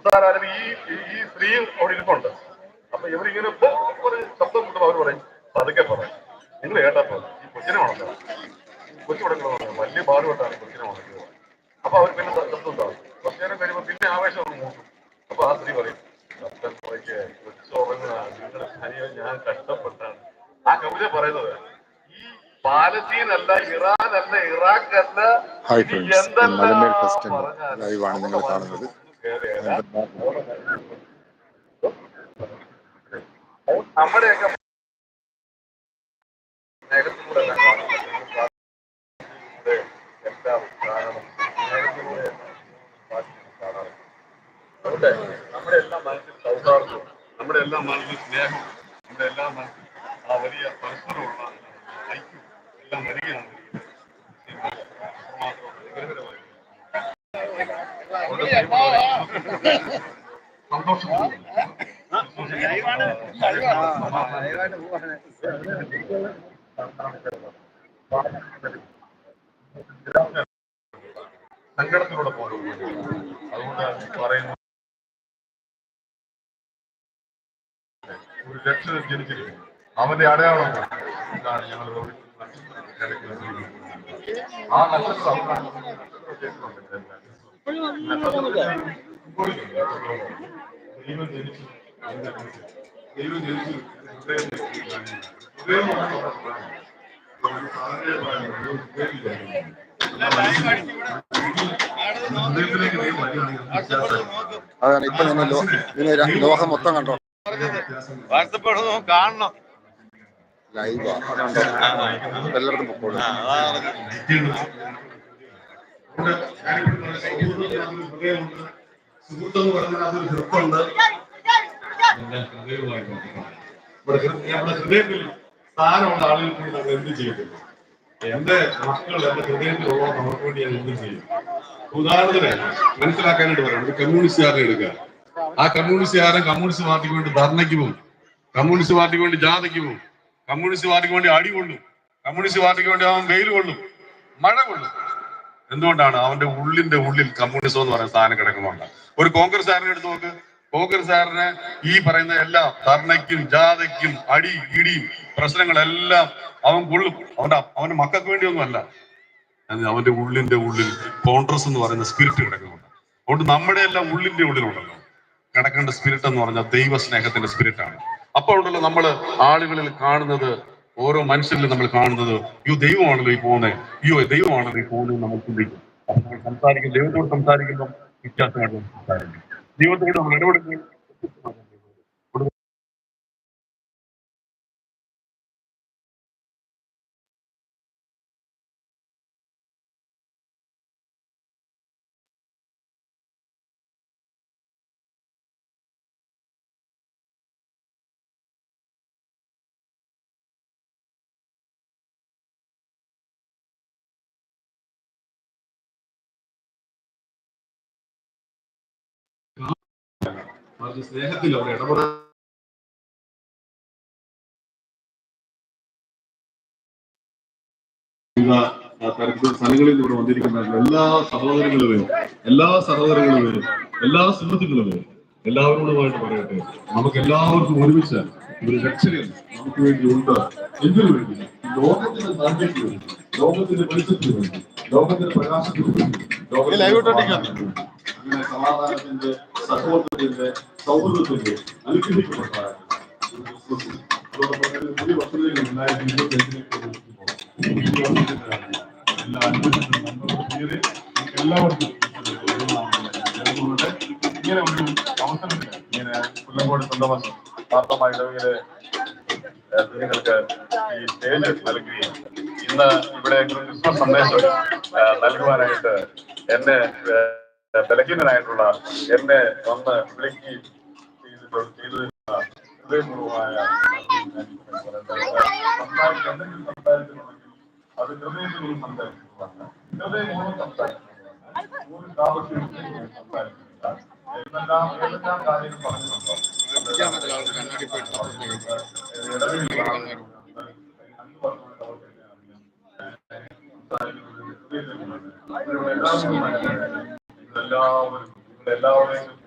സുധാരാനും ഈ സ്ത്രീയും അവിടെ ഇരിപ്പുണ്ട്. അപ്പൊ ഇവരിങ്ങനെ ശബ്ദം കിട്ടുമ്പോൾ അവർ പറയും പതുക്കെ പറയും, നിങ്ങൾ കേട്ടാ പോലെ ഈ കൊച്ചിനെ ഉണക്കണം, കൊച്ചു കൊടുക്കണമെന്ന് വലിയ പാടുപെട്ടാണ് കൊച്ചിനെ ഉണക്കുന്നത്. അപ്പൊ അവർ പിന്നെ ശബ്ദം ഉണ്ടാവും. കുറച്ചു നേരം കഴിയുമ്പോൾ പിന്നെ ആവേശം ഒന്ന് മൂക്കും. അപ്പൊ ആ സ്ത്രീ പറയും ശബ്ദം കുറയ്ക്ക്, കൊച്ചുറങ്ങാണ്, നിങ്ങളുടെ ശരീരം ഞാൻ കഷ്ടപ്പെട്ടാണ്. ആ കവിത പറയുന്നത് ഈ പാലസ്തീൻ അല്ല, ഇറാൻ അല്ല, ഇറാഖ് അല്ല, എന്തെല്ലാം പറഞ്ഞാലും നമ്മുടെയൊക്കെ സ്നേഹത്തിലൂടെ എല്ലാം കാണണം, സ്നേഹത്തിലൂടെ കാണാറുണ്ട്. അതുകൊണ്ട് നമ്മുടെ എല്ലാം മനസ്സിൽ സൗഹാർദ്ദവും, നമ്മുടെ എല്ലാം മനസ്സിൽ സ്നേഹവും, നമ്മുടെ എല്ലാം മനസ്സിൽ ആ വലിയ പരസ്പരമുള്ള ഐക്യവും എല്ലാം വരികയാണ് സന്തോഷം. സങ്കടത്തിലൂടെ പോകുന്നു. അതുകൊണ്ട് പറയുന്നു ഒരു രക്ഷകൻ ജനിച്ചിരിക്കുന്നു, അവന്റെ അടയാളം ഇതാണ് ഞങ്ങൾ ആ നക്ഷത്രം ദൈവം ജനിച്ചു, ദൈവം ജനിച്ചു. അതാണ് ഇപ്പൊ നിങ്ങൾ ലോകം മൊത്തം കണ്ടോ, വാട്സപ്പ് കാണണം, ലൈവാ അതുണ്ടോ എല്ലായിടത്തും പൊക്കോളൂ. സുഹൃത്തെന്ന് പറഞ്ഞാൽ അതൊരു ഹൃത്തുണ്ട്. നമ്മുടെ ഹൃദയത്തിൽ സ്ഥാനമുള്ള ആളുകൾ കൂടി നമ്മൾ എന്ത് ചെയ്യത്തില്ല. എന്റെ മക്കൾ എന്റെ ഹൃദയത്തിലുള്ള നമുക്ക് വേണ്ടി ഞാൻ എന്ത് ചെയ്യും. ഉദാഹരണത്തിന് മനസ്സിലാക്കാനായിട്ട് പറയാം, ഒരു കമ്മ്യൂണിസ്റ്റുകാരനെ എടുക്കുക. ആ കമ്മ്യൂണിസ്റ്റുകാരൻ കമ്മ്യൂണിസ്റ്റ് പാർട്ടിക്ക് വേണ്ടി ധർണയ്ക്ക് പോകും, കമ്മ്യൂണിസ്റ്റ് പാർട്ടിക്ക് വേണ്ടി ജാഥയ്ക്ക് പോകും, കമ്മ്യൂണിസ്റ്റ് പാർട്ടിക്ക് വേണ്ടി അടി കൊള്ളും, കമ്മ്യൂണിസ്റ്റ് പാർട്ടിക്ക് വേണ്ടി അവൻ വെയിൽ കൊള്ളും, മഴ കൊള്ളും. എന്തുകൊണ്ടാണ്? അവന്റെ ഉള്ളിന്റെ ഉള്ളിൽ കമ്മ്യൂണിസം എന്ന് പറയുന്ന സാധനം കിടക്കുന്നുണ്ട്. ഒരു കോൺഗ്രസ്സുകാരനെ എടുത്ത് നോക്ക്, കോൺഗ്രസ്സുകാരനെ ഈ പറയുന്ന എല്ലാ ധർണയ്ക്കും ജാഥയ്ക്കും അടി ഇടിയും പ്രശ്നങ്ങളെല്ലാം അവൻ കൊള്ളും. അവന്റെ മക്കൾക്ക് വേണ്ടിയൊന്നും അല്ല, അവന്റെ ഉള്ളിന്റെ ഉള്ളിൽ കോൺഗ്രസ് എന്ന് പറയുന്ന സ്പിരിറ്റ് കിടക്കുന്നുണ്ട്. അതുകൊണ്ട് നമ്മുടെ എല്ലാം ഉള്ളിന്റെ ഉള്ളിലുണ്ടല്ലോ കിടക്കേണ്ട സ്പിരിറ്റ് എന്ന് പറഞ്ഞാൽ ദൈവ സ്നേഹത്തിന്റെ സ്പിരിറ്റ് ആണ്. അപ്പോൾ ഉണ്ടല്ലോ നമ്മള് ആളുകളിൽ കാണുന്നത്, ഓരോ മനുഷ്യരിലും നമ്മൾ കാണുന്നത് അയ്യോ ദൈവമാണല്ലോ ഈ പോകുന്നത്, അയ്യോ ദൈവമാണല്ലോ ഈ പോകുന്നത് നമ്മൾ ചിന്തിക്കും. അപ്പൊ നമ്മൾ സംസാരിക്കും, ദൈവത്തോട് സംസാരിക്കുമ്പോൾ വ്യത്യാസമായിട്ട് സംസാരിക്കും, ദൈവത്തോട് നമ്മൾ ഇടപെടുമ്പോൾ സ്നേഹത്തിൽ അവർ ഇടപെടാൻ സ്ഥലങ്ങളിൽ ഇവിടെ വന്നിരിക്കുന്ന എല്ലാ സഹോദരങ്ങളും എല്ലാ സുഹൃത്തുക്കളും എല്ലാവരോടുമായിട്ട് പറയട്ടെ, നമുക്ക് എല്ലാവർക്കും ഒരുമിച്ച് ഒരു രക്ഷകൻ നമുക്ക് വേണ്ടി ഉണ്ട്. എന്തിനു വേണ്ടി? ലോകത്തിന്റെ നന്മയ്ക്ക് വേണ്ടി, ലോകത്തിന്റെ വെളിച്ചത്തിന് വേണ്ടി, ലോകത്തിന്റെ പ്രകാശത്തിന് വേണ്ടി, അങ്ങനെ സമാധാനത്തിന്റെ, സഹോദരത്തിന്റെ, സൗഹൃദത്തിന്റെ അനുഗ്രഹിക്കപ്പെട്ട പുതിയ വർഷങ്ങളിൽ 2025 എല്ലാവർക്കും ഇങ്ങനെ ഒരു അവസരമില്ല. ഇങ്ങനെ പുല്ലങ്കോട് സ്വന്തമാക്കി വാർത്തമായ ഇടവയിലെ നിങ്ങൾക്ക് ഈ സ്റ്റേജ് നൽകുകയും ഇന്ന് ഇവിടെ ക്രിസ്മസ് സന്ദേശം നൽകുവാനായിട്ട് എന്നെ ബലഹീനനായിട്ടുള്ള എന്നെ വന്ന് വിളിക്കുകയും ചെയ്തതിനുള്ള ഹൃദയപൂർവമായ അത് ഹൃദയത്തിലൂടെ സംസാരിക്കുന്നതാണ്. ഹൃദയപൂർവ്വം സംസാരിക്കുന്നതാണ്. ഒരു കാവശ്യം സംസാരിക്കുന്നില്ല. ഏതെല്ലാം കാര്യങ്ങൾ പറഞ്ഞിട്ടുണ്ടോ എല്ലാവരും